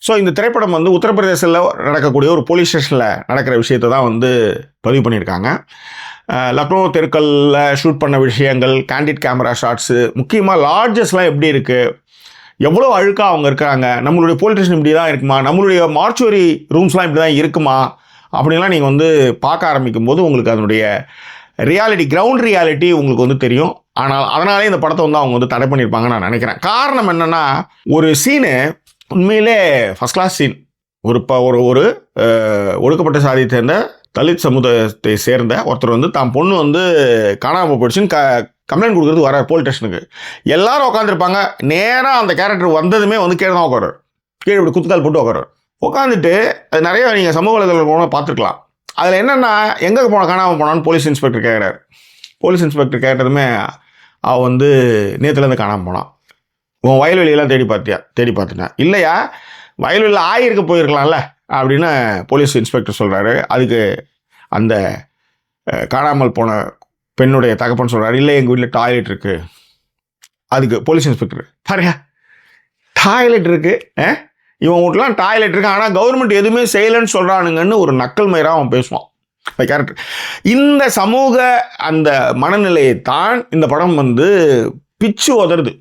So இந்த திரைப்படம் வந்து உத்தரப்பிரதேசத்தில் நடக்கக்கூடிய ஒரு போலீஸ் ஸ்டேஷனில் நடக்கிற விஷயத்தை தான் வந்து பதிவு பண்ணியிருக்காங்க. லக்னோ தெருக்களில் ஷூட் பண்ண விஷயங்கள், கேண்டிட் கேமரா ஷாட்ஸு, முக்கியமாக லாட்ஜஸ்லாம் எப்படி இருக்குது, எவ்வளோ அழுக்காக அவங்க இருக்கிறாங்க, நம்மளுடைய போலீஸ் ஸ்டேஷன் இப்படி தான் இருக்குமா, நம்மளுடைய மார்ச்சுவரி ரூம்ஸ்லாம் இப்படி தான் இருக்குமா அப்படின்லாம் நீங்கள் வந்து பார்க்க ஆரம்பிக்கும் போது உங்களுக்கு அதனுடைய ரியாலிட்டி, கிரவுண்ட் ரியாலிட்டி உங்களுக்கு வந்து தெரியும். ஆனால் அதனாலே இந்த படத்தை வந்து அவங்க வந்து தடை பண்ணியிருப்பாங்கன்னு நான் நினைக்கிறேன். காரணம் என்னென்னா, ஒரு சீனு உண்மையிலே ஃபஸ்ட் கிளாஸ் சீன். ஒரு ஒரு ஒடுக்கப்பட்ட சாதியை சேர்ந்த தலித் சமுதாயத்தை சேர்ந்த ஒருத்தர் வந்து தான் பொண்ணு வந்து காணாமல் போயிடுச்சுன்னு கம்ப்ளைண்ட் கொடுக்குறது வர போலீஸ் ஸ்டேஷனுக்கு. எல்லாரும் உட்காந்துருப்பாங்க. நேராக அந்த கேரக்டர் வந்ததுமே வந்து கீழே தான் உட்காரு, கீழே இப்படி குத்துக்கால் போட்டு உட்காரு. உட்காந்துட்டு அது நிறைய நீங்கள் சமூக வலைதளங்கள் பார்த்துருக்கலாம். அதில் என்னென்னா, எங்கே காணாமல் போனான்னு போலீஸ் இன்ஸ்பெக்டர் கேட்குறாரு. போலீஸ் இன்ஸ்பெக்டர் கேட்டதுமே அவள் வந்து நேற்றுலேருந்து காணாமல் போனான். உன் வயல்வெளியெல்லாம் தேடி பார்த்துட்டேன். இல்லையா, வயல்வெளியில் ஆயிருக்க போயிருக்கலாம்ல அப்படின்னு போலீஸ் இன்ஸ்பெக்டர் சொல்கிறாரு. அதுக்கு அந்த காணாமல் போன பெண்ணுடைய தகப்பன் சொல்கிறாரு, இல்லை எங்கள் வீட்டில் டாய்லெட் இருக்குது. அதுக்கு போலீஸ் இன்ஸ்பெக்டர், பாருங்க டாய்லெட் இருக்குது, இவன் வீட்டுலாம் டாய்லெட் இருக்குது, ஆனால் கவர்மெண்ட் எதுவுமே செய்யலைன்னு சொல்கிறானுங்கன்னு ஒரு நக்கல் மயிராக அவன் பேசுவான் இந்த கேரக்டர். இந்த சமூக அந்த மனநிலையை தான் இந்த படம் வந்து பிச்சு உதறுது.